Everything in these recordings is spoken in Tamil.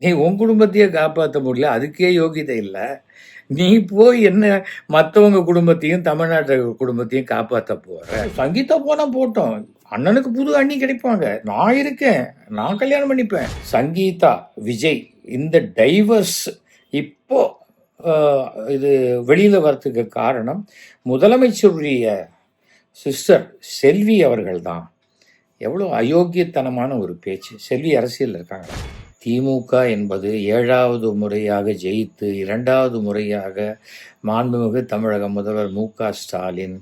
நீ உன் குடும்பத்தையே காப்பாற்ற முடியல, அதுக்கே யோகிதை இல்லை. நீ போய் என்ன மற்றவங்க குடும்பத்தையும் தமிழ்நாட்டு குடும்பத்தையும் காப்பாற்ற போற? சங்கீதா போனா போட்டோம், அண்ணனுக்கு புது அண்ணி கிடைப்பாங்க, நான் இருக்கேன், நான் கல்யாணம் பண்ணிப்பேன். சங்கீதா, விஜய் இந்த டைவர்ஸ் இப்போ இது வெளியில வரத்துக்கு காரணம் முதலமைச்சருடைய சிஸ்டர் செல்வி அவர்கள் தான். எவ்வளோ அயோக்கியத்தனமான ஒரு பேச்சு. செல்வி அரசியல் இருக்காங்க. திமுக என்பது 7வது முறையாக ஜெயித்து 2வது முறையாக மாண்புமிகு தமிழக முதல்வர் மு.க.ஸ்டாலின்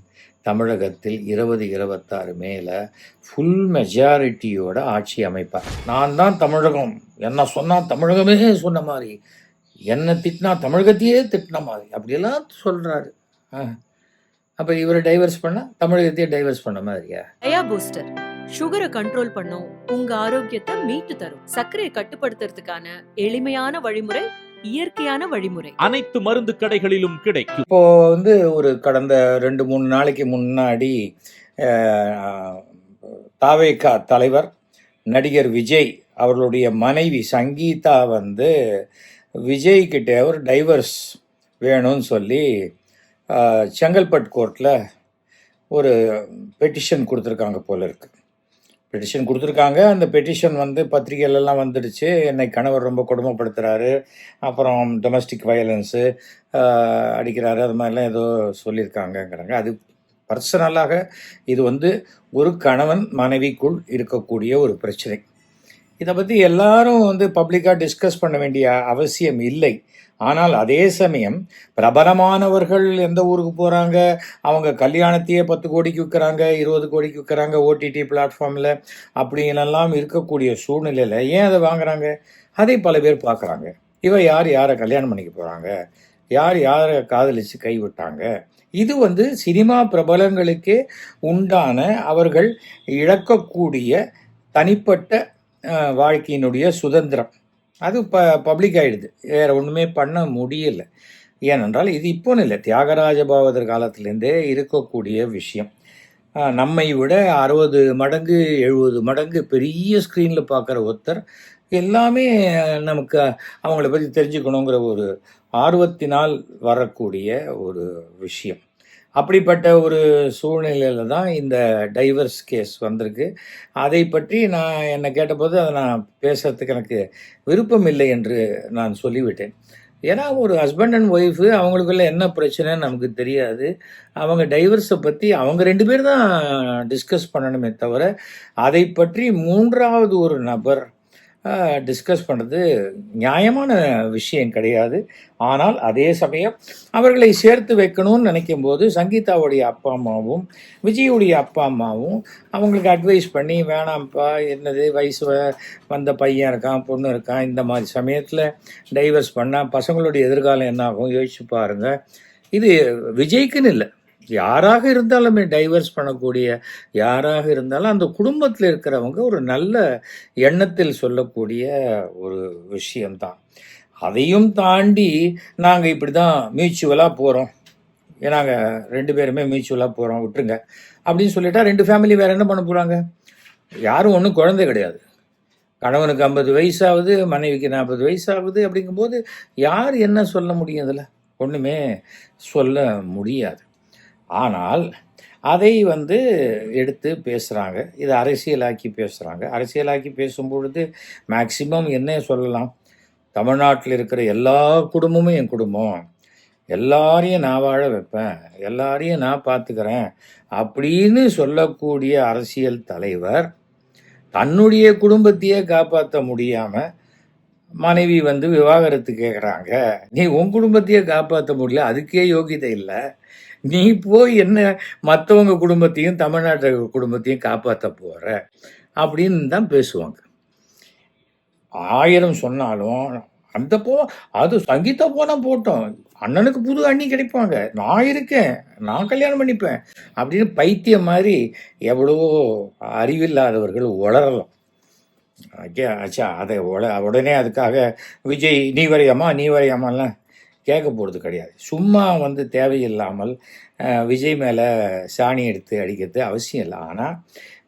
தமிழகத்தில் 2026 மேலே ஃபுல் மெஜாரிட்டியோட ஆட்சி அமைப்பார். நான் தான் தமிழகம், என்ன சொன்னால் தமிழகமே சொன்ன மாதிரி, என்ன திட்டினா தமிழகத்தையே திட்டின மாதிரி அப்படியெல்லாம் சொல்கிறாரு. அப்போ இவரை டைவர்ஸ் பண்ணால் தமிழகத்தையே டைவர்ஸ் பண்ண மாதிரியா? பூஸ்டர் சுகரை கண்ட்ரோல் பண்ணும், உங்க ஆரோக்கியத்தை மீட்டு தரும். சர்க்கரையை கட்டுப்படுத்துறதுக்கான எளிமையான வழிமுறை, இயற்கையான வழிமுறை அனைத்து மருந்து கடைகளிலும் கிடைக்கும். இப்போ ஒரு கடந்த 2-3 நாளைக்கு முன்னாடி தாவேகா தலைவர் நடிகர் விஜய் அவர்களுடைய மனைவி சங்கீதா விஜய் கிட்ட ஒரு டைவர்ஸ் வேணும்னு சொல்லி செங்கல்பட்டு கோர்ட்டில் ஒரு பெட்டிஷன் கொடுத்துருக்காங்க போல இருக்கு. பெட்டிஷன் கொடுத்துருக்காங்க. அந்த பெட்டிஷன் பத்திரிகையிலலாம் வந்துடுச்சு. என்னை கணவர் ரொம்ப கொடுமைப்படுத்துகிறாரு, அப்புறம் டொமஸ்டிக் வயலன்ஸு அடிக்கிறாரு, அது மாதிரிலாம் ஏதோ சொல்லியிருக்காங்கங்கிறாங்க. அது பர்சனலாக இது ஒரு கணவன் மனைவிக்குள் இருக்கக்கூடிய ஒரு பிரச்சனை. இதை பற்றி எல்லாரும் பப்ளிக்காக டிஸ்கஸ் பண்ண வேண்டிய அவசியம் இல்லை. ஆனால் அதே சமயம் பிரபலமானவர்கள் எந்த ஊருக்கு போகிறாங்க, அவங்க கல்யாணத்தையே 10 கோடிக்கு விற்கிறாங்க, 20 கோடிக்கு விற்கிறாங்க ஓடிடி பிளாட்ஃபார்மில், அப்படின்லாம் இருக்கக்கூடிய சூழ்நிலையில் ஏன் அதை வாங்குறாங்க? அதை பல பேர் பார்க்குறாங்க. இவ யாரை கல்யாணம் பண்ணிக்க போகிறாங்க, யாரை காதலிச்சு கைவிட்டாங்க? இது சினிமா பிரபலங்களுக்கே உண்டான அவர்கள் இழக்கக்கூடிய தனிப்பட்ட வாழ்க்கையினுடைய சுதந்திரம். அது பப்ளிக் ஆகிடுது, வேறு ஒன்றுமே பண்ண முடியலை. ஏனென்றால் இது இப்போன்னு இல்லை, தியாகராஜ பாகவதர் காலத்திலேருந்தே இருக்கக்கூடிய விஷயம். நம்மை விட 60 மடங்கு 70 மடங்கு பெரிய ஸ்க்ரீனில் பார்க்குற ஒருத்தர் எல்லாமே நமக்கு அவங்கள பற்றி தெரிஞ்சுக்கணுங்கிற ஒரு ஆர்வத்தினால் வரக்கூடிய ஒரு விஷயம். அப்படிப்பட்ட ஒரு சூழ்நிலையில் தான் இந்த டைவர்ஸ் கேஸ் வந்திருக்கு. அதை பற்றி என்னை கேட்டபோது அதை நான் பேசுறதுக்கு எனக்கு விருப்பம் இல்லை என்று நான் சொல்லிவிட்டேன். ஏன்னா ஒரு ஹஸ்பண்ட் அண்ட் ஒய்ஃபு அவங்களுக்குள்ள என்ன பிரச்சனைன்னு நமக்கு தெரியாது. அவங்க டைவர்ஸை பற்றி அவங்க 2 பேர் தான் டிஸ்கஸ் பண்ணணுமே தவிர அதை பற்றி 3வது ஒரு நபர் டிஸ்கஸ் பண்ணுறது நியாயமான விஷயம் கிடையாது. ஆனால் அதே சமயம் அவர்களை சேர்த்து வைக்கணும்னு நினைக்கும் போது சங்கீதாவுடைய அப்பா அம்மாவும் விஜயுடைய அப்பா அம்மாவும் அவங்களுக்கு அட்வைஸ் பண்ணி, வேணாம்ப்பா, என்னது வயசு வந்த பையன் இருக்கான், பொண்ணு இருக்கான், இந்த மாதிரி சமயத்தில் டைவர்ஸ் பண்ணால் பசங்களுடைய எதிர்காலம் என்ன ஆகும் யோசிச்சு பாருங்கள். இது விஜய்க்குன்னு இல்லை, யாராக இருந்தாலுமே டைவர்ஸ் பண்ணக்கூடிய யாராக இருந்தாலும் அந்த குடும்பத்தில் இருக்கிறவங்க ஒரு நல்ல எண்ணத்தில் சொல்லக்கூடிய ஒரு விஷயம்தான். அதையும் தாண்டி நாங்கள் இப்படி தான் மியூச்சுவலாக போகிறோம், நாங்கள் 2 பேருமே மியூச்சுவலாக போகிறோம் விட்டுருங்க அப்படின்னு சொல்லிட்டா 2 ஃபேமிலி வேறு என்ன பண்ண போகிறாங்க? யாரும் ஒன்றும் குழந்தை கிடையாது. கணவனுக்கு 50 வயசாகுது, மனைவிக்கு 40 வயசாகுது. அப்படிங்கும்போது யார் என்ன சொல்ல முடியும்? அதில் ஒன்றுமே சொல்ல முடியாது. ஆனால் அதை எடுத்து பேசுகிறாங்க, இதை அரசியலாக்கி பேசுகிறாங்க. அரசியலாக்கி பேசும்பொழுது மேக்சிமம் என்ன சொல்லலாம்? தமிழ்நாட்டில் இருக்கிற எல்லா குடும்பமும் என் குடும்பம், எல்லாரையும் நான் வாழ வைப்பேன், எல்லாரையும் நான் பார்த்துக்கிறேன் அப்படின்னு சொல்லக்கூடிய அரசியல் தலைவர் தன்னுடைய குடும்பத்தையே காப்பாற்ற முடியாமல் மனைவி விவாகரத்து கேட்குறாங்க. நீ உன் குடும்பத்தையே காப்பாற்ற முடியல, அதுக்கே யோகிதை இல்லை, நீ போய் என்ன மற்றவங்க குடும்பத்தையும் தமிழ்நாட்டு குடும்பத்தையும் காப்பாற்ற போகிற அப்படின்னு தான் பேசுவாங்க. 1000 சொன்னாலும் அது சங்கீதா போனால் போட்டோம், அண்ணனுக்கு புது அண்ணி கிடைப்பாங்க, நான் இருக்கேன், நான் கல்யாணம் பண்ணிப்பேன் அப்படின்னு பைத்தியம் மாதிரி எவ்வளவோ அறிவில்லாதவர்கள் உளரலாம். ஆச்சா, அதை உடனே அதுக்காக விஜய் நீ வரையாமா நீ வரையாமாலாம் கேட்க போகிறது கிடையாது. சும்மா தேவையில்லாமல் விஜய் மேலே சாணி எடுத்து அடிக்கிறது அவசியம் இல்லை. ஆனால்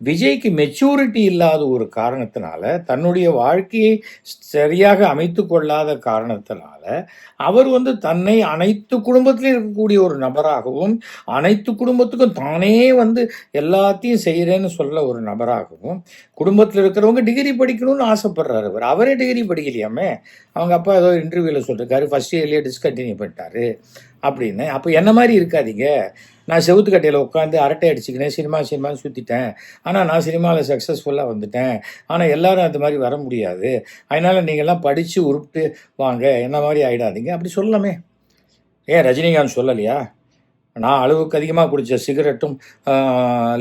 விஜய்க்கு மெச்சூரிட்டி இல்லாத ஒரு காரணத்தினால, தன்னுடைய வாழ்க்கையை சரியாக அமைத்து கொள்ளாத காரணத்தினால, அவர் வந்து தன்னை அனைத்து குடும்பத்திலும் இருக்கக்கூடிய ஒரு நபராகவும், அனைத்து குடும்பத்துக்கும் தானே வந்து எல்லாத்தையும் செய்கிறேன்னு சொல்ல ஒரு நபராகவும், குடும்பத்தில் இருக்கிறவங்க டிகிரி படிக்கணும்னு ஆசைப்படுறாரு. அவரே டிகிரி படிக்கலையாமே. அவங்க அப்பா ஏதோ இன்டர்வியூவில் சொல்லியிருக்காரு, ஃபஸ்ட் இயர்லேயே டிஸ்கண்டினியூ பண்ணிட்டாரு அப்படின்னு. அப்போ என்ன மாதிரி இருக்காதீங்க. நான் செவுத்து கட்டையில் உட்காந்து அரட்டை அடிச்சுக்கினேன், சினிமான்னு சுற்றிட்டேன். ஆனால் நான் சினிமாவில் சக்ஸஸ்ஃபுல்லாக வந்துட்டேன். ஆனால் எல்லாரும் அது மாதிரி வர முடியாது. அதனால் நீங்கள்லாம் படித்து உருப்பிட்டு வாங்க, என்ன மாதிரி ஆகிடாதீங்க அப்படி சொல்லலாமே. ஏன் ரஜினிகாந்த் சொல்லலையா? நான் அளவுக்கு அதிகமாக குடித்த சிகரெட்டும்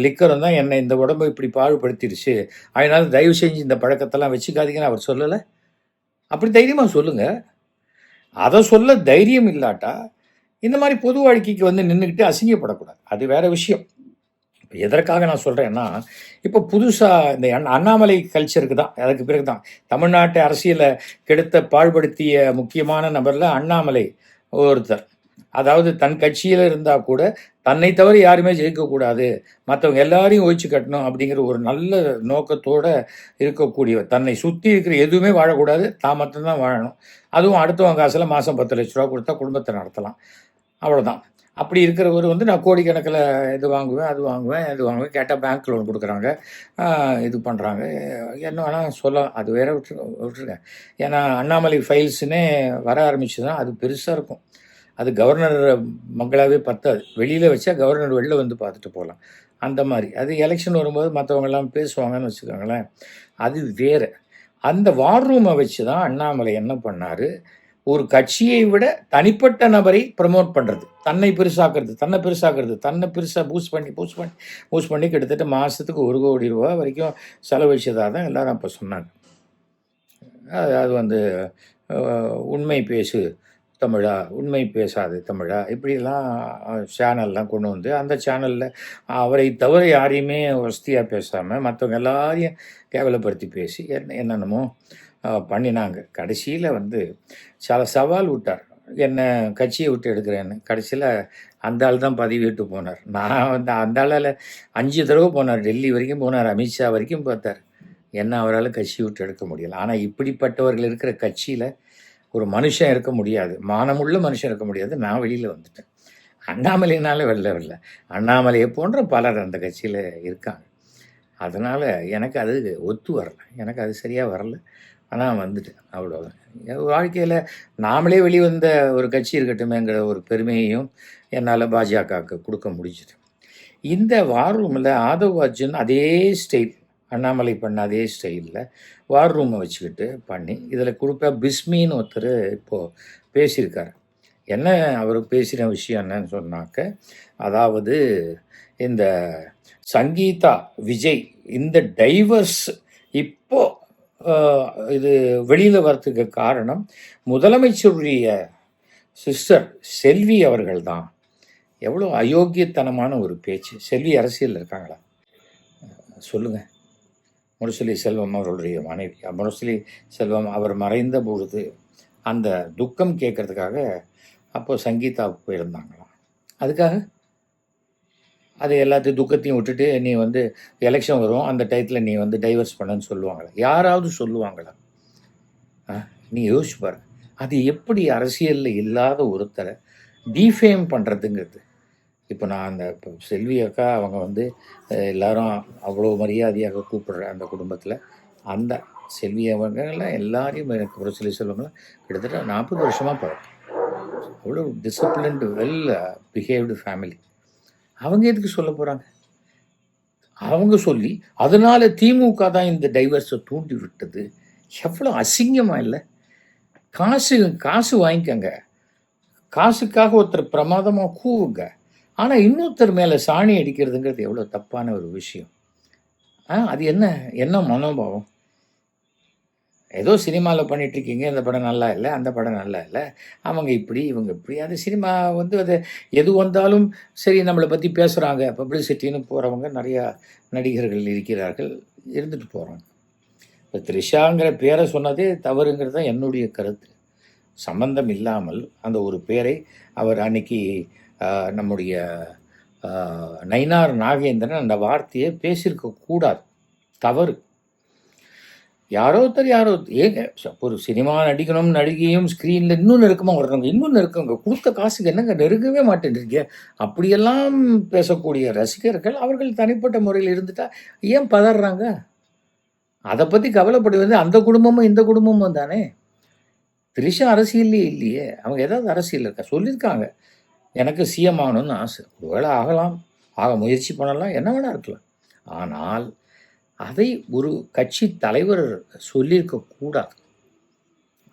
லிக்கரும் தான் என்னை இந்த உடம்பை இப்படி பாழ்படுத்திடுச்சு. அதனால் தயவு செஞ்சு இந்த பழக்கத்தெல்லாம் வச்சுக்காதீங்கன்னு அவர் சொல்லலை. அப்படி தைரியமாக சொல்லுங்கள். அதை சொல்ல தைரியம் இல்லாட்டா இந்த மாதிரி பொது வாழ்க்கைக்கு வந்து நின்றுக்கிட்டு அசிங்கப்படக்கூடாது. அது வேற விஷயம். இப்போ எதற்காக நான் சொல்கிறேன்னா, இப்போ புதுசாக இந்த அண்ணாமலை கல்ச்சருக்கு தான், அதுக்கு பிறகு தான் தமிழ்நாட்டு அரசியலை கெடுத்த பாழ்படுத்திய முக்கியமான நபரில் அண்ணாமலை ஒருத்தர். அதாவது தன் கட்சியில் இருந்தால் கூட தன்னை தவிர யாருமே ஜெயிக்கக்கூடாது, மற்றவங்க எல்லாரையும் ஒழிச்சு கட்டணும் அப்படிங்கிற ஒரு நல்ல நோக்கத்தோடு இருக்கக்கூடியவர். தன்னை சுற்றி இருக்கிற எதுவுமே வாழக்கூடாது, தான் மட்டும்தான் வாழணும். அதுவும் அடுத்தவங்க காசில் மாதம் 10 லட்ச ரூபா கொடுத்தா குடும்பத்தை நடத்தலாம், அவ்வளோதான். அப்படி இருக்கிறவர் வந்து நான் கோடிக்கணக்கில் இது வாங்குவேன் கேட்டால் பேங்க் லோன் கொடுக்குறாங்க, இது பண்ணுறாங்க, என்ன வேணால் சொல்லலாம். அது வேற விட்டுருங்க. ஏன்னா அண்ணாமலை ஃபைல்ஸுன்னே வர ஆரம்பிச்சு தான் அது பெருசாக இருக்கும். அது கவர்னர் மங்களாவே பத்தாது. வெளியில் வச்சா கவர்னர் வெளில வந்து பார்த்துட்டு போகலாம். அந்த மாதிரி அது எலெக்ஷன் வரும்போது மற்றவங்கெல்லாம் பேசுவாங்கன்னு வச்சுக்கோங்களேன். அது வேறு. அந்த வார் ரூமை வச்சு தான் அண்ணாமலை என்ன பண்ணார், ஒரு கட்சியை விட தனிப்பட்ட நபரை ப்ரமோட் பண்ணுறது, தன்னை பெருசாக்குறது, தன்னை பெருசாக பூஸ்ட் பண்ணி கிட்டத்தட்ட மாதத்துக்கு 1 கோடி ரூபா வரைக்கும் செலவழிச்சதாக தான் எல்லாரும் அப்போ சொன்னாங்க. அது வந்து உண்மை பேசு தமிழா, உண்மை பேசாது தமிழா, இப்படிலாம் சேனல்லாம் கொண்டு வந்து அந்த சேனலில் அவரை தவிர யாரையுமே வசதியாக பேசாமல் மற்றவங்க எல்லாரையும் கேவலப்படுத்தி பேசி என்னென்னமோ பண்ணினாங்க. கடைசியில் வந்து சில சவால் விட்டார், என்ன கட்சியை விட்டு எடுக்கிறேன்னு. கடைசியில் அந்த ஆள் தான் பதவியிட்டு போனார். நான் வந்து அந்த ஆளால் 5 தடவை போனார், டெல்லி வரைக்கும் போனார், அமித்ஷா வரைக்கும் பார்த்தார். என்ன அவரால் கட்சி விட்டு எடுக்க முடியல. ஆனால் இப்படிப்பட்டவர்கள் இருக்கிற கட்சியில் ஒரு மனுஷன் இருக்க முடியாது, மானமுள்ள மனுஷன் இருக்க முடியாது. நான் வெளியில் வந்துட்டேன். அண்ணாமலையினால வெளில வரல, அண்ணாமலையை போன்ற பலர் அந்த கட்சியில் இருக்காங்க. அதனால் எனக்கு அது ஒத்து வரல, எனக்கு அது சரியாக வரல. ஆனால் வந்துட்டேன், அவ்வளோதான். வாழ்க்கையில் நாமளே வெளிவந்த ஒரு கட்சி இருக்கட்டுமேங்கிற ஒரு பெருமையையும் என்னால் பாஜகவுக்கு கொடுக்க முடிஞ்சுது. இந்த வார் ரூமில் ஆதவ் அர்ஜுன் அதே ஸ்டைல், அண்ணாமலை பண்ண அதே ஸ்டைலில் வார் ரூமை வச்சுக்கிட்டு பண்ணி இதில் கொடுப்ப பிஸ்மின்னு ஒருத்தர் இப்போது பேசியிருக்கார். என்ன அவர் பேசின விஷயம் என்னன்னு சொன்னாக்க, அதாவது இந்த சங்கீதா விஜய் இந்த டைவர்ஸ் இப்போ இது வெளியில் வரத்துக்கு காரணம் முதலமைச்சருடைய சிஸ்டர் செல்வி அவர்கள் தான். எவ்வளோ அயோக்கியத்தனமான ஒரு பேச்சு. செல்வி அரசியலில் இருக்காங்களா சொல்லுங்கள்? முரசொலி செல்வம் அவர்களுடைய மனைவி. முரசொலி செல்வம் அவர் மறைந்த பொழுது அந்த துக்கம் கேட்கறதுக்காக அப்போது சங்கீதாவுக்கு போயிருந்தாங்களாம். அதுக்காக அது எல்லாத்தையும் துக்கத்தையும் விட்டுட்டு நீ வந்து எலெக்ஷன் வரும் அந்த டயத்தில் நீ வந்து டைவர்ஸ் பண்ணன்னு சொல்லுவாங்களா? யாராவது சொல்லுவாங்களா? நீ யோசிச்சு பாரு. அது எப்படி அரசியலில் இல்லாத ஒருத்தரை டிஃபேம் பண்ணுறதுங்கிறது. இப்போ நான் அந்த இப்போ செல்வி அக்கா அவங்க வந்து எல்லாரும் அவ்வளோ மரியாதையாக கூப்பிடுற அந்த குடும்பத்தில் அந்த செல்வி அவங்கெல்லாம் எல்லாரையும் எனக்கு ஒரு சில சொல்லுவாங்களாம் கிட்டத்தட்ட 40 வருஷமாக பழக்கம். அவ்வளோ டிசிப்ளின்டு வெல் பிஹேவ்டு ஃபேமிலி. அவங்க எதுக்கு சொல்ல போகிறாங்க? அவங்க சொல்லி அதனால் திமுக தான் இந்த டைவர்ஸை தூண்டி விட்டது. எவ்வளோ அசிங்கமாக இல்லை? காசு வாங்கிக்கங்க, காசுக்காக ஒருத்தர் பிரமாதமாக கூவுங்க. ஆனால் இன்னொருத்தர் மேலே சாணி அடிக்கிறதுங்கிறது எவ்வளோ தப்பான ஒரு விஷயம். அது என்ன மனோபாவம்? ஏதோ சினிமாவில் பண்ணிகிட்ருக்கீங்க, இந்த படம் நல்லா இல்லை, அந்த படம் நல்லா இல்லை, அவங்க இப்படி இவங்க இப்படி. அது சினிமா வந்து அது எது வந்தாலும் சரி நம்மளை பற்றி பேசுகிறாங்க, பப்ளிசிட்டின்னு போகிறவங்க நிறையா நடிகர்கள் இருக்கிறார்கள், இருந்துட்டு போகிறாங்க. இப்போ த்ரிஷாங்கிற பேரை சொன்னதே தவறுங்கிறது தான் என்னுடைய கருத்து. சம்பந்தம் இல்லாமல் அந்த ஒரு பேரை அவர் அன்னைக்கு நம்முடைய நயினார் நாகேந்திரன் அந்த வார்த்தையை பேசியிருக்க கூடாது, தவறு. யாரோ ஏங்க ஒரு சினிமா நடிக்கணும், நடிகையும் ஸ்க்ரீனில் இன்னும் நெருக்கமாக வர்றவங்க, இன்னும் நெருக்கங்க, கொடுத்த காசுக்கு என்னங்க நெருங்கவே மாட்டேன்றீங்க, அப்படியெல்லாம் பேசக்கூடிய ரசிகர்கள் அவர்கள் தனிப்பட்ட முறையில் இருந்துட்டா ஏன் பதறாங்க? அதை பற்றி கவலைப்படுவது அந்த குடும்பமும் இந்த குடும்பமும் தானே. த்ரிஷா அரசியல்லே இல்லையே, அவங்க ஏதாவது அரசியல் இருக்கா? சொல்லியிருக்காங்க, எனக்கு சிஎம் ஆகணும்னு ஆசை. ஒருவேளை ஆகலாம், ஆக முயற்சி பண்ணலாம், என்ன வேணா இருக்கலாம். ஆனால் அதை ஒரு கட்சி தலைவர் சொல்லியிருக்க கூடாது,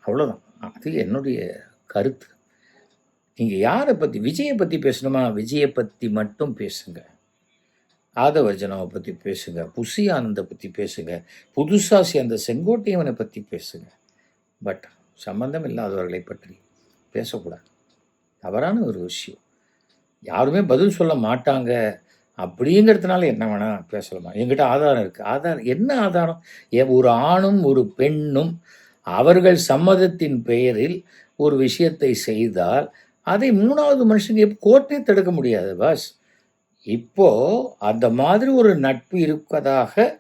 அவ்வளோதான். அது என்னுடைய கருத்து. நீங்கள் யாரை பற்றி, விஜயை பற்றி பேசணுமா, விஜயை பற்றி மட்டும் பேசுங்க. ஆதவர்ஜனாவை பற்றி பேசுங்க, புஷி ஆனந்தை பற்றி பேசுங்க, புதுசாக சேர்ந்த செங்கோட்டையவனை பற்றி பேசுங்க. பட் சம்பந்தம் இல்லாதவர்களை பற்றி பேசக்கூடாது, தவறான ஒரு விஷயம். யாருமே பதில் சொல்ல மாட்டாங்க அப்படிங்கிறதுனால என்ன வேணால் பேசலாமா? என்கிட்ட ஆதாரம் இருக்குது. ஆதாரம் என்ன ஆதாரம்? ஒரு ஆணும் ஒரு பெண்ணும் அவர்கள் சம்மதத்தின் பெயரில் ஒரு விஷயத்தை செய்தால் அதை 3வது மனுஷங்க கோர்ட்டே தடுக்க முடியாது பாஸ். இப்போ அந்த மாதிரி ஒரு நட்பு இருப்பதாக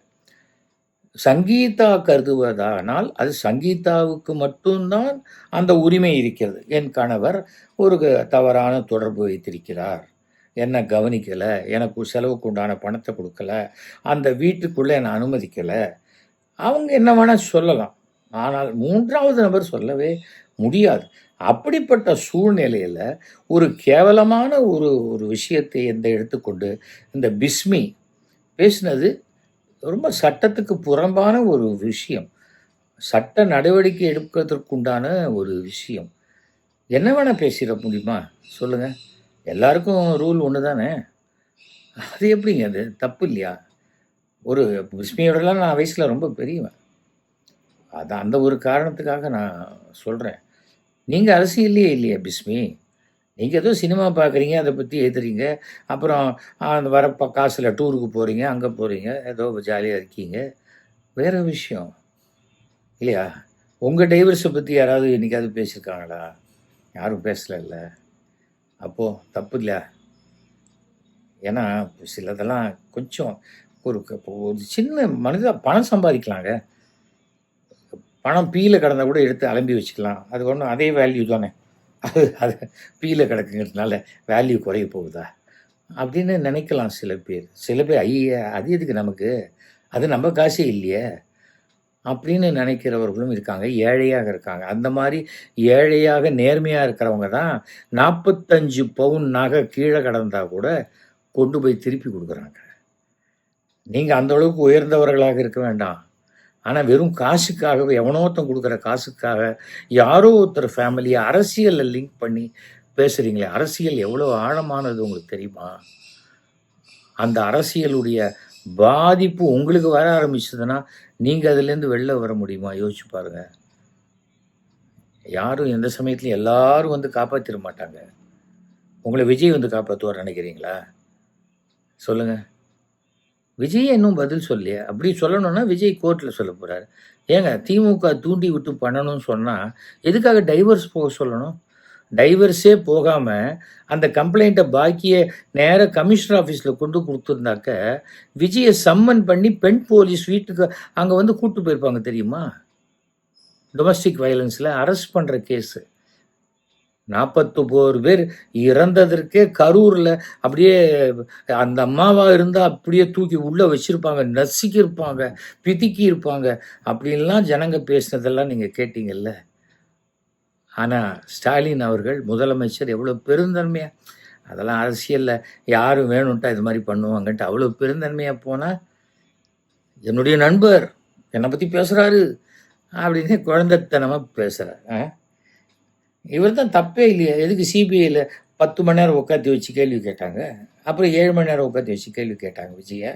சங்கீதா கருதுவதானால் அது சங்கீதாவுக்கு மட்டும்தான் அந்த உரிமை இருக்கிறது. என் கணவர் ஒரு தவறான தொடர்பு வைத்திருக்கிறார், என்னை கவனிக்கலை, எனக்கு செலவுக்கு உண்டான பணத்தை கொடுக்கல, அந்த வீட்டுக்குள்ளே என்னை அனுமதிக்கலை, அவங்க என்ன வேணால் சொல்லலாம். ஆனால் 3வது நபர் சொல்லவே முடியாது. அப்படிப்பட்ட சூழ்நிலையில் ஒரு கேவலமான ஒரு விஷயத்தை எடுத்துக்கொண்டு இந்த பிஸ்மி பேசினது ரொம்ப சட்டத்துக்கு புறம்பான ஒரு விஷயம், சட்ட நடவடிக்கை எடுப்பதற்குண்டான ஒரு விஷயம். என்ன வேணால் பேசிட முடியுமா சொல்லுங்கள்? எல்லாருக்கும் ரூல் ஒன்று தானே, அது எப்படிங்க அது தப்பு இல்லையா? ஒரு பிஸ்மியோடலாம் நான் வயசில் ரொம்ப பெரியவன், அது அந்த ஒரு காரணத்துக்காக நான் சொல்கிறேன். நீங்கள் அரசியல்லையே இல்லையா பிஸ்மி? நீங்கள் ஏதோ சினிமா பார்க்குறீங்க, அதை பற்றி ஏற்றுறீங்க, அப்புறம் அந்த வர காசில் டூருக்கு போகிறீங்க, அங்கே போகிறீங்க, ஏதோ ஜாலியாக இருக்கீங்க, வேறு விஷயம் இல்லையா? உங்கள் டைவர்ஸை பற்றி யாராவது என்றைக்காவது பேசியிருக்காங்களா? யாரும் பேசலைல்ல. அப்போது தப்பு இல்லையா? ஏன்னா சிலதெல்லாம் கொஞ்சம் ஒரு சின்ன பணம் சம்பாதிக்கலாங்க, பணம் பீல கிடந்தா கூட எடுத்து அலம்பி வச்சுக்கலாம், அது ஒன்றும் அதே வேல்யூ தானே. அது பீல கிடக்குங்கிறதுனால வேல்யூ குறைய போகுதா அப்படின்னு நினைக்கலாம் சில பேர். ஐயா அது எதுக்கு நமக்கு, அது நம்ம காசே இல்லையே அப்படின்னு நினைக்கிறவர்களும் இருக்காங்க, ஏழையாக இருக்காங்க. அந்த மாதிரி ஏழையாக நேர்மையாக இருக்கிறவங்க தான் 45 பவுன் நகை கீழே கிடந்தா கூட கொண்டு போய் திருப்பி கொடுக்குறாங்க. நீங்கள் அந்த அளவுக்கு உயர்ந்தவர்களாக இருக்க வேண்டாம், ஆனால் வெறும் காசுக்காகவே, எவனோ ஒருத்தன் கொடுக்குற காசுக்காக யாரோ ஒருத்தர் ஃபேமிலியை அரசியலில் லிங்க் பண்ணி பேசுகிறீங்களே. அரசியல் எவ்வளோ ஆழமானது உங்களுக்கு தெரியுமா? அந்த அரசியலுடைய பாதிப்பு உங்களுக்கு வர ஆரம்பிச்சதுன்னா நீங்கள் அதுலேருந்து வெளில வர முடியுமா? யோசிச்சு பாருங்கள். யாரும் எந்த சமயத்துலையும் எல்லாரும் வந்து காப்பாற்றிட மாட்டாங்க. உங்களை விஜய் வந்து காப்பாற்றுவார் நினைக்கிறீங்களா? சொல்லுங்கள். விஜய் இன்னும் பதில் சொல்லியே. அப்படி சொல்லணும்னா விஜய் கோர்ட்டில் சொல்ல போகிறார். ஏங்க திமுக தூண்டி விட்டு பண்ணணும்னு சொன்னால் எதுக்காக டைவர்ஸ் போக சொல்லணும்? டைவர்ஸே போகாமல் அந்த கம்ப்ளைண்ட்டை பாக்கியே நேராக கமிஷனர் ஆஃபீஸில் கொண்டு கொடுத்துருந்தாக்க விஜயை சம்மன் பண்ணி பெண் போலீஸ் வீட்டுக்கு அங்கே வந்து கூப்பிட்டு போயிருப்பாங்க தெரியுமா? டொமஸ்டிக் வயலன்ஸில் அரெஸ்ட் பண்ணுற கேஸு 49 பேர் இறந்ததற்கே கரூரில் அப்படியே அந்த அம்மாவாக இருந்தால் அப்படியே தூக்கி உள்ளே வச்சுருப்பாங்க, நசுக்கியிருப்பாங்க, பிதுக்கி இருப்பாங்க அப்படின்லாம் ஜனங்க பேசினதெல்லாம் நீங்கள் கேட்டீங்கல்ல. ஆனால் ஸ்டாலின் அவர்கள் முதலமைச்சர் எவ்வளோ பெருந்தன்மையாக, அதெல்லாம் அரசியலில் யாரும் வேணும்ட்டா இது மாதிரி பண்ணுவாங்கன்ட்டு அவ்வளோ பெருந்தன்மையாக போனால் என்னுடைய நண்பர் என்னை பற்றி பேசுகிறாரு அப்படின்னு குழந்தைத்தனமாக பேசுகிறார். இவர் தான் தப்பே இல்லையா? எதுக்கு சிபிஐயில் 10 மணி நேரம் உட்காந்து வச்சு கேள்வி கேட்டாங்க, அப்புறம் 7 மணி நேரம் உட்காந்து வச்சு கேள்வி கேட்டாங்க விஜயை?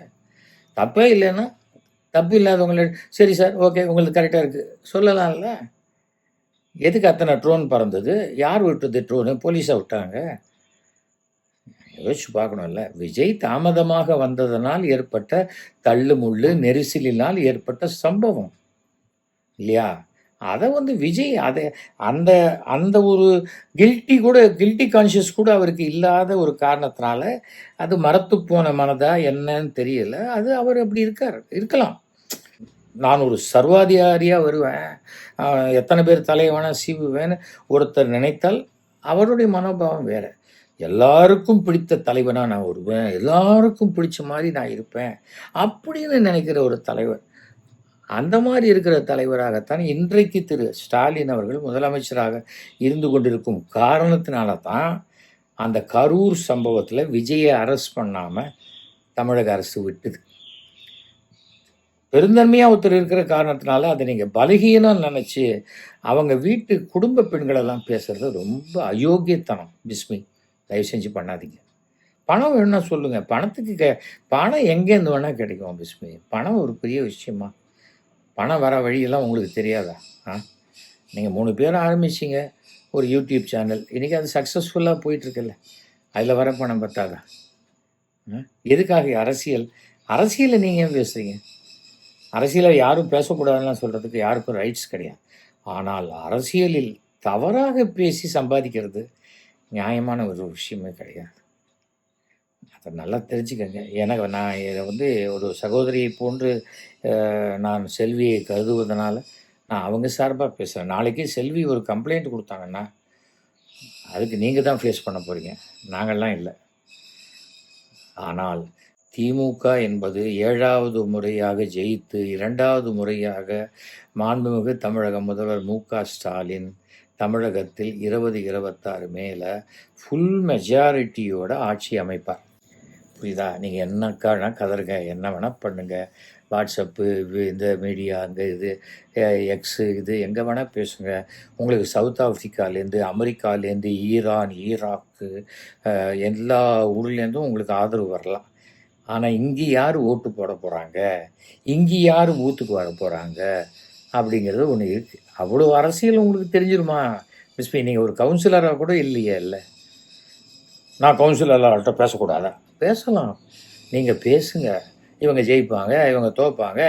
தப்பே இல்லைன்னா தப்பு இல்லாதவங்கள சரி சார் ஓகே உங்களுக்கு கரெக்டாக இருக்குது சொல்லலாம்ல. எதுக்கு அத்தனை ட்ரோன் பறந்தது? யார் விட்டது ட்ரோனு? போலீஸாக விட்டாங்க. யோசிச்சு பார்க்கணும்ல. விஜய் தாமதமாக வந்ததனால் ஏற்பட்ட தள்ளுமுள்ளு நெரிசலினால் ஏற்பட்ட சம்பவம் இல்லையா? அதை வந்து விஜய் அதை அந்த அந்த ஒரு கில்ட்டி கான்ஷியஸ் கூட அவருக்கு இல்லாத ஒரு காரணத்தினால அது மரத்து போன மனதா என்னன்னு தெரியல. அது அவர் அப்படி இருக்கலாம். நான் ஒரு சர்வாதிகாரியாக வருவேன், எத்தனை பேர் தலையை வேணா சீவுவேன்னு ஒருத்தர் நினைத்தால் அவருடைய மனோபாவம் வேற. எல்லாருக்கும் பிடித்த தலைவனா நான் வருவேன், எல்லாருக்கும் பிடிச்ச மாதிரி நான் இருப்பேன் அப்படின்னு நினைக்கிற ஒரு தலைவர். அந்த மாதிரி இருக்கிற தலைவராகத்தான் இன்றைக்கு திரு ஸ்டாலின் அவர்கள் முதலமைச்சராக இருந்து கொண்டிருக்கும் காரணத்தினால தான் அந்த கரூர் சம்பவத்தில் விஜயை அரெஸ்ட் பண்ணாமல் தமிழக அரசு விட்டுது. பெருந்தன்மையாக ஒருத்தர் இருக்கிற காரணத்தினால அதை நீங்கள் பலகீனம் நினச்சி அவங்க வீட்டு குடும்ப பெண்களெல்லாம் பேசுகிறது ரொம்ப அயோக்கியத்தனம். பிஸ்மி, தயவு செஞ்சு பண்ணாதீங்க. பணம் வேணும்னா சொல்லுங்கள், பணத்துக்கு பணம் எங்கேருந்து வேணால் கிடைக்கும். பிஸ்மி, பணம் ஒரு பெரிய விஷயமா? பணம் வர வழியெல்லாம் உங்களுக்கு தெரியாதா? நீங்கள் 3 பேர் ஆரம்பிச்சிங்க ஒரு யூடியூப் சேனல், இன்றைக்கி அது சக்ஸஸ்ஃபுல்லாக போயிட்டுருக்குல்ல, அதில் வர பணம் பத்தாதா? எதுக்காக அரசியலை நீங்கள் ஏன் பேசுகிறீங்க? அரசியலை யாரும் பேசக்கூடாதுன்னு சொல்கிறதுக்கு யாருக்கும் ரைட்ஸ் கிடையாது. ஆனால் அரசியலில் தவறாக பேசி சம்பாதிக்கிறது நியாயமான ஒரு விஷயமே கிடையாது. அதை நல்லா தெரிஞ்சுக்கங்க. நான் இதை வந்து ஒரு சகோதரியை போன்று நான் செல்வியை கருதுவதனால நான் அவங்க சார்பாக பேசுகிறேன். நாளைக்கே செல்வி ஒரு கம்ப்ளைண்ட் கொடுத்தாங்கன்னா அதுக்கு நீங்கள் தான் ஃபேஸ் பண்ண போகிறீங்க, நாங்கள்லாம் இல்லை. ஆனால் திமுக என்பது 7வது முறையாக ஜெயித்து 2வது முறையாக மாண்புமிகு தமிழக முதல்வர் மு.க. ஸ்டாலின் தமிழகத்தில் 2026 மேலே ஃபுல் மெஜாரிட்டியோட ஆட்சி அமைப்பார். புரியுதா? நீங்கள் என்னக்கான கதறுங்க, என்ன வேணால் பண்ணுங்கள், வாட்ஸ்அப்பு, இந்த மீடியா, அந்த இது எக்ஸு, இது எங்கே வேணால் பேசுங்க. உங்களுக்கு சவுத் ஆஃப்ரிக்காலேருந்து, அமெரிக்காலேருந்து, ஈரான், ஈராக்கு, எல்லா ஊர்லேருந்தும் உங்களுக்கு ஆதரவு வரலாம். ஆனால் இங்கே யார் ஓட்டு போட போகிறாங்க, இங்கே யார் பூத்துக்கு வர போகிறாங்க அப்படிங்கிறது ஒன்று இருக்குது. அவ்வளோ அரசியல் உங்களுக்கு தெரிஞ்சிருமா மிஸ்பி? நீங்கள் ஒரு கவுன்சிலராக கூட இல்லையே. இல்லை, நான் கவுன்சிலர்கிட்ட பேசக்கூடாதா? பேசலாம், நீங்கள் பேசுங்க. இவங்க ஜெயிப்பாங்க, இவங்க தோப்பாங்க,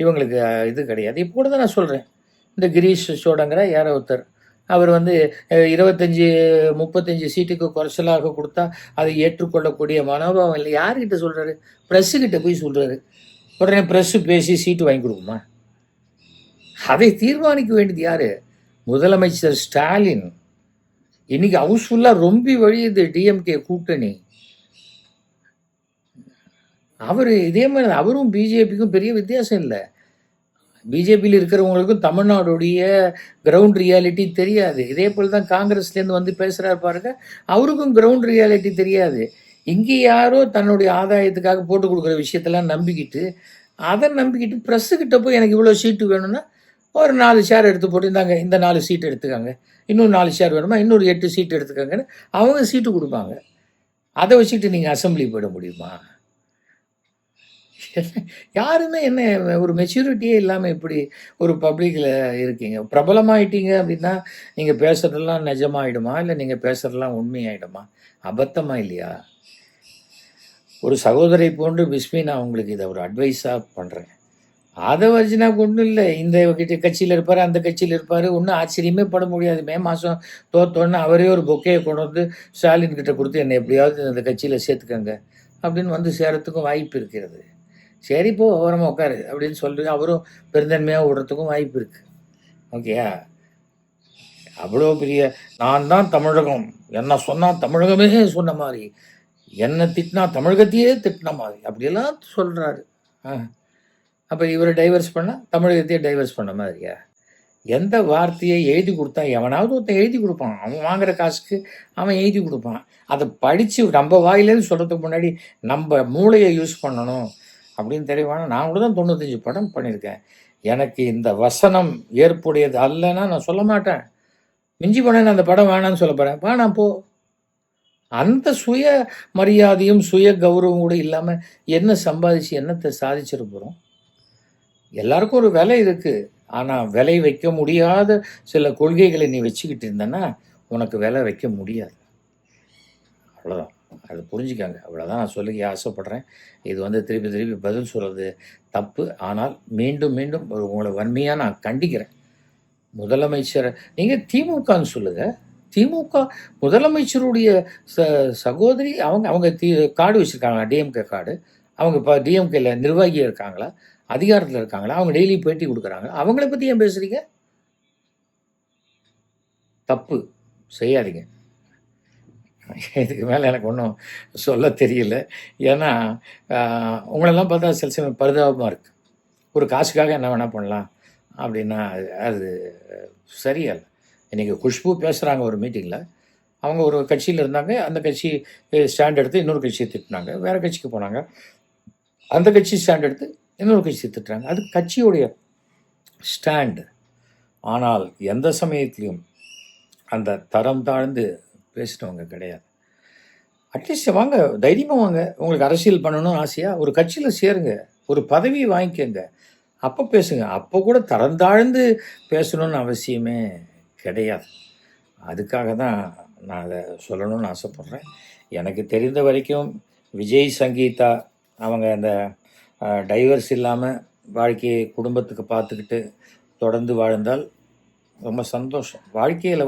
இவங்களுக்கு இது கிடையாது. இப்போ கூட தான் நான் சொல்கிறேன், இந்த கிரீஷ் சோடங்கிற யாரோ ஒருத்தர், அவர் வந்து 25-35 சீட்டுக்கு குறைச்சலாக கொடுத்தா அதை ஏற்றுக்கொள்ளக்கூடிய மனோபாவம் இல்லை. யார்கிட்ட சொல்கிறாரு? ப்ரெஸ்ஸுக்கிட்ட போய் சொல்கிறாரு. உடனே ப்ரெஸ்ஸு பேசி சீட்டு வாங்கி கொடுக்குமா? அதை தீர்மானிக்க வேண்டியது யார்? முதலமைச்சர் ஸ்டாலின். இன்னைக்கு ஹவுஸ்ஃபுல்லாக ரொம்ப வழியுது டிஎம்கே கூட்டணி. அவர் இதே மாதிரி, அவரும் பிஜேபிக்கும் பெரிய வித்தியாசம் இல்லை. பிஜேபியில் இருக்கிறவங்களுக்கும் தமிழ்நாடுடைய கிரவுண்ட் ரியாலிட்டி தெரியாது. இதே போல் தான் காங்கிரஸ்லேருந்து வந்து பேசுகிறாரு பாருங்க, அவருக்கும் கிரவுண்ட் ரியாலிட்டி தெரியாது. இங்கே யாரோ தன்னுடைய ஆதாயத்துக்காக போட்டு கொடுக்குற விஷயத்தெல்லாம் நம்பிக்கிட்டு, அதை நம்பிக்கிட்டு ப்ரெஸ்ஸுக்கிட்ட போய் எனக்கு இவ்வளோ சீட்டு வேணும்னா ஒரு 4 ஷேர் எடுத்து போட்டு, இந்தாங்க இந்த 4 சீட்டு எடுத்துக்காங்க, இன்னும் 4 ஷேர் வேணுமா, இன்னொரு 8 சீட்டு எடுத்துக்காங்கன்னு அவங்க சீட்டு கொடுப்பாங்க. அதை வச்சுக்கிட்டு நீங்கள் அசம்பிளி போயிட முடியுமா? யாருமே என்ன ஒரு மெச்சூரிட்டியே இல்லாமல் இப்படி ஒரு பப்ளிக்கில் இருக்கீங்க. பிரபலமாயிட்டீங்க அப்படின்னா நீங்கள் பேசுகிறதெல்லாம் நிஜமாயிடுமா, இல்லை நீங்கள் பேசுகிறதெல்லாம் உண்மையாயிடுமா? அபத்தமாக இல்லையா? ஒரு சகோதரை போன்று பிஸ்மி, நான் உங்களுக்கு இதை ஒரு அட்வைஸாக பண்ணுறேன். அதை வச்சுனா ஒன்றும் இல்லை, இந்த கட்சியில் இருப்பார், அந்த கட்சியில் இருப்பார், ஒன்றும் ஆச்சரியமே பட முடியாது. மே மாதம் தோத்தோன்னு அவரே ஒரு பொக்கையை கொண்டு வந்து ஸ்டாலின் கிட்ட கொடுத்து என்னை எப்படியாவது இந்த கட்சியில் சேர்த்துக்கங்க அப்படின்னு வந்து சேரத்துக்கும் வாய்ப்பு இருக்கிறது. சரி, போ ஓரமாக உட்காரு அப்படின்னு சொல்லிட்டு அவரும் பெருந்தன்மையாக விடுறதுக்கும் வாய்ப்பு இருக்குது. ஓகேயா? அவ்வளோ பெரிய நான் தான் தமிழகம், என்ன சொன்னால் தமிழகமே சொன்ன மாதிரி, என்ன திட்டினா தமிழகத்தையே திட்டின மாதிரி அப்படியெல்லாம் சொல்கிறாரு. அப்போ இவரை டைவர்ஸ் பண்ணால் தமிழகத்தையே டைவர்ஸ் பண்ண மாதிரியா? எந்த வார்த்தையை எழுதி கொடுத்தா எவனாவது ஒருத்தன் எழுதி கொடுப்பான், அவன் வாங்குற காசுக்கு அவன் எழுதி கொடுப்பான். அதை படித்து நம்ம வாயிலேருந்து சொல்கிறதுக்கு முன்னாடி நம்ம மூளையை யூஸ் பண்ணணும் அப்படின்னு தெளிவான. நான் கூட தான் 95 படம் பண்ணியிருக்கேன். எனக்கு இந்த வசனம் ஏற்புடையது அல்லன்னா நான் சொல்ல மாட்டேன். மிஞ்சி போனேன்னு அந்த படம் வேணான்னு சொல்ல போகிறேன், வேணாம் போ. அந்த சுய மரியாதையும் சுய கௌரவம் கூட இல்லாமல் என்ன சம்பாதிச்சு என்னத்தை சாதிச்சிட போகிறோம்? எல்லாருக்கும் ஒரு விலை இருக்குது. ஆனால் விலை வைக்க முடியாத சில கொள்கைகளை நீ வச்சுக்கிட்டு இருந்தேன்னா உனக்கு விலை வைக்க முடியாது. அவ்வளோதான், அதை புரிஞ்சுக்காங்க. அவ்வளோதான் நான் சொல்லிக்க ஆசைப்படுறேன். இது வந்து திருப்பி திருப்பி பதில் சொல்கிறது தப்பு. ஆனால் மீண்டும் மீண்டும் உங்களை வன்மையாக நான் கண்டிக்கிறேன். முதலமைச்சர் நீங்கள் திமுகன்னு சொல்லுங்க. திமுக முதலமைச்சருடைய சகோதரி அவங்க அவங்க கார்டு வச்சுருக்காங்களா? DMK card. அவங்க இப்போ டிஎம்கேல நிர்வாகியாக இருக்காங்களா? அதிகாரத்தில் இருக்காங்களா? அவங்க டெய்லி பேட்டி கொடுக்குறாங்க. அவங்கள பற்றி ஏன் பேசுகிறீங்க? தப்பு செய்யாதீங்க. இதுக்கு மேலே எனக்கு ஒன்றும் சொல்ல தெரியல. ஏன்னா உங்களெல்லாம் பார்த்தா சில சமயம் பரிதாபமாக இருக்குது. ஒரு காசுக்காக என்ன வேணால் பண்ணலாம் அப்படின்னா அது சரியா இல்லை. இன்றைக்கி குஷ்பு பேசுகிறாங்க ஒரு மீட்டிங்கில். அவங்க ஒரு கட்சியில் இருந்தாங்க. அந்த கட்சி ஸ்டாண்ட் எடுத்து இன்னொரு கட்சியை திட்டினாங்க. வேறு கட்சிக்கு போனாங்க. அந்த கட்சி ஸ்டாண்ட் எடுத்து இன்னொரு கட்சியை திட்டுறாங்க. அது கட்சியுடைய ஸ்டாண்டு. ஆனால் எந்த சமயத்திலையும் அந்த தரம் தாழ்ந்து பேசினவங்க கிடையாது. அட்லீஸ்ட் வாங்க, தைரியமாக வாங்க. உங்களுக்கு அரசியல் பண்ணணும்னு ஆசையா? ஒரு கட்சியில் சேருங்க, ஒரு பதவி வாங்கிக்கோங்க, அப்போ பேசுங்க. அப்போ கூட தரம் தாழ்ந்து பேசணும்னு அவசியமே கிடையாது. அதுக்காக தான் நான் அதை சொல்லணும்னு ஆசைப்பட்றேன். எனக்கு தெரிந்த வரைக்கும் விஜய் சங்கீதா அவங்க அந்த டைவர்ஸ் இல்லாமல் வாழ்க்கையை குடும்பத்துக்கு பார்த்துக்கிட்டு தொடர்ந்து வாழ்ந்தால் ரொம்ப சந்தோஷம். வாழ்க்கையில்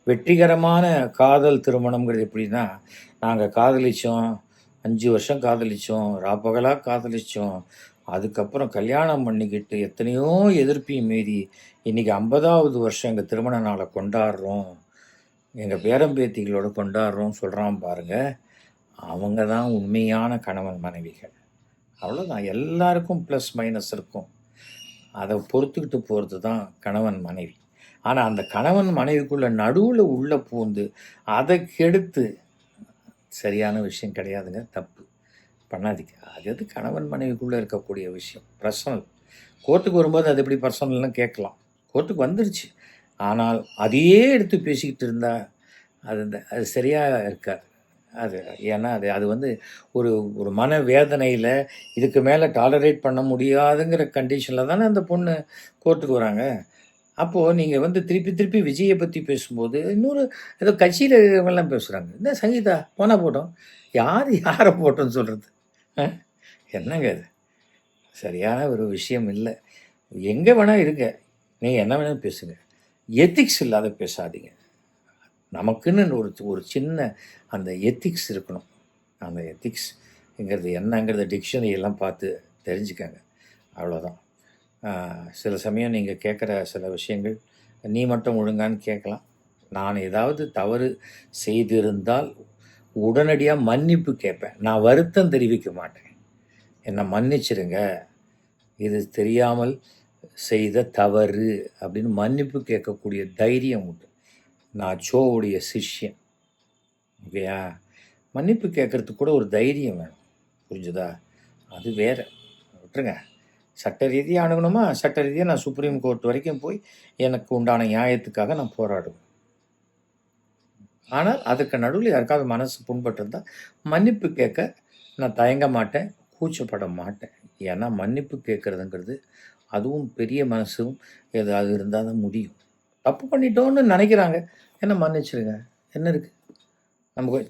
வெற்றிகரமான காதல் திருமணம்ங்கிறது எப்படின்னா, நாங்கள் காதலித்தோம், 5 வருஷம் காதலித்தோம், ராப்பகலாக காதலித்தோம், அதுக்கப்புறம் கல்யாணம் பண்ணிக்கிட்டு எத்தனையோ எதிர்ப்பையும் மீறி இன்றைக்கி 50வது வருஷம் எங்கள் திருமண நாளை கொண்டாடுறோம், எங்கள் பேரம்பேத்திகளோடு கொண்டாடுறோம் சொல்கிறான் பாருங்கள். அவங்க தான் உண்மையான கணவன் மனைவிகள். அவ்வளோதான். எல்லாருக்கும் ப்ளஸ் மைனஸ் இருக்கும். அதை பொறுத்துக்கிட்டு போகிறது தான் கணவன் மனைவி. ஆனால் அந்த கணவன் மனைவிக்குள்ளே நடுவில் உள்ளே பூந்து அதை கெடுத்து சரியான விஷயம் கிடையாதுங்க. தப்பு பண்ணாதீங்க. அது கணவன் மனைவிக்குள்ளே இருக்கக்கூடிய விஷயம் பர்சனல். கோர்ட்டுக்கு வரும்போது அது எப்படி பர்சனல்னு கேட்கலாம். கோர்ட்டுக்கு வந்துருச்சு. ஆனால் அதையே எடுத்து பேசிக்கிட்டு இருந்தால் அது சரியாக இருக்காது. ஏன்னா அது ஒரு ஒரு மன வேதனையில் இதுக்கு மேலே டாலரேட் பண்ண முடியாதுங்கிற கண்டிஷனில் தானே அந்த பொண்ணு கோர்ட்டுக்கு வராங்க. அப்போது நீங்கள் திருப்பி திருப்பி விஜயை பற்றி பேசும்போது இன்னொரு ஏதோ கட்சியில் இருக்கிறவங்கெல்லாம் பேசுகிறாங்க. என்ன சங்கீதா போனால் போட்டோம், யாரை போட்டோன்னு சொல்கிறது? என்னங்க இது? சரியான ஒரு விஷயம் இல்லை. எங்கே வேணால் இருங்க, நீங்கள் என்ன வேணாலும் பேசுங்க, எத்திக்ஸ் இல்லாத பேசாதீங்க. நமக்குன்னு ஒரு சின்ன அந்த எத்திக்ஸ் இருக்கணும். அந்த எத்திக்ஸ்ங்கிறது என்னங்கிறத டிக்ஷனரியெல்லாம் பார்த்து தெரிஞ்சுக்கங்க. அவ்வளோதான். சில சமயம் நீங்கள் கேட்குற சில விஷயங்கள் நீ மட்டும் ஒழுங்கான்னு கேட்கலாம். நான் ஏதாவது தவறு செய்திருந்தால் உடனடியாக மன்னிப்பு கேட்பேன். நான் வருத்தம் தெரிவிக்க மாட்டேன். என்னை மன்னிச்சிருங்க, இது தெரியாமல் செய்த தவறு அப்படின்னு மன்னிப்பு கேட்கக்கூடிய தைரியம் உண்டு. நான் சோவுடைய சிஷ்யன். ஓகேயா? மன்னிப்பு கேட்குறதுக்கு கூட ஒரு தைரியம் வேணும். புரிஞ்சுதா? அது வேறு. விட்டுருங்க. சட்ட ரீதியாக அணுகணுமா? சட்ட ரீதியாக நான் சுப்ரீம் கோர்ட் வரைக்கும் போய் எனக்கு உண்டான நியாயத்துக்காக நான் போராடுவேன். ஆனால் அதுக்கு நடுவில் யாருக்காவது மனசு புண்பட்டிருந்தால் மன்னிப்பு கேட்க நான் தயங்க மாட்டேன், கூச்சப்பட மாட்டேன். ஏன்னா மன்னிப்பு கேட்குறதுங்கிறது அதுவும் பெரிய மனசும் ஏதாவது இருந்தால் தான் முடியும். தப்பு பண்ணிட்டோன்னு நினைக்கிறாங்க, என்ன மன்னிச்சிருங்க, என்ன இருக்குது?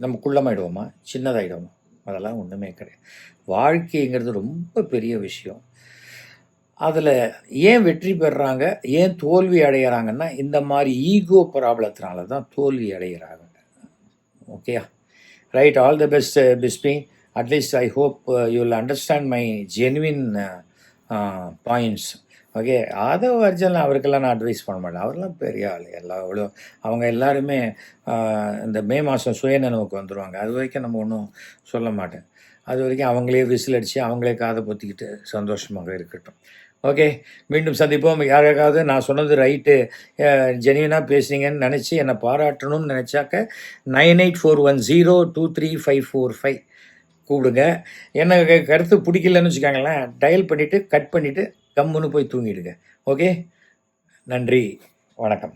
நம்ம குள்ளமாயிடுவோமா, சின்னதாகிடுவோமா? அதெல்லாம் ஒன்றுமே கிடையாது. வாழ்க்கைங்கிறது ரொம்ப பெரிய விஷயம். அதில் ஏன் வெற்றி பெறுறாங்க, ஏன் தோல்வி அடைகிறாங்கன்னா இந்த மாதிரி ஈகோ ப்ராப்ளத்தினால தான் தோல்வி அடைகிறாங்க. Okay, right. All the best பிஸ்பி. At least I hope you will understand my genuine points. Okay, அதை ஒரிஜினல் அவருக்கெல்லாம் நான் அட்வைஸ் பண்ண மாட்டேன். அவரெல்லாம் பெரிய ஆள். அவங்க எல்லாருமே இந்த மே மாதம் சுயநினைவுக்கு வந்துடுவாங்க. அது வரைக்கும் நம்ம ஒன்றும் சொல்ல மாட்டேன். அது வரைக்கும் அவங்களே விசில் அடித்து அவங்களே காதை பொத்திக்கிட்டு சந்தோஷமாக இருக்கட்டும். ஓகே, மீண்டும் சந்திப்போம். யாருக்காவது நான் சொன்னது ரைட்டு, ஜெனியூனாக பேசுனீங்கன்னு நினச்சி என்னை பாராட்டணும்னு நினச்சாக்க 9841023545 கூப்பிடுங்க. என்ன கருத்து பிடிக்கலன்னு வச்சுக்காங்களேன், டயல் பண்ணிவிட்டு கட் பண்ணிவிட்டு கம்முன்னு போய் தூங்கிடுங்க. ஓகே, நன்றி, வணக்கம்.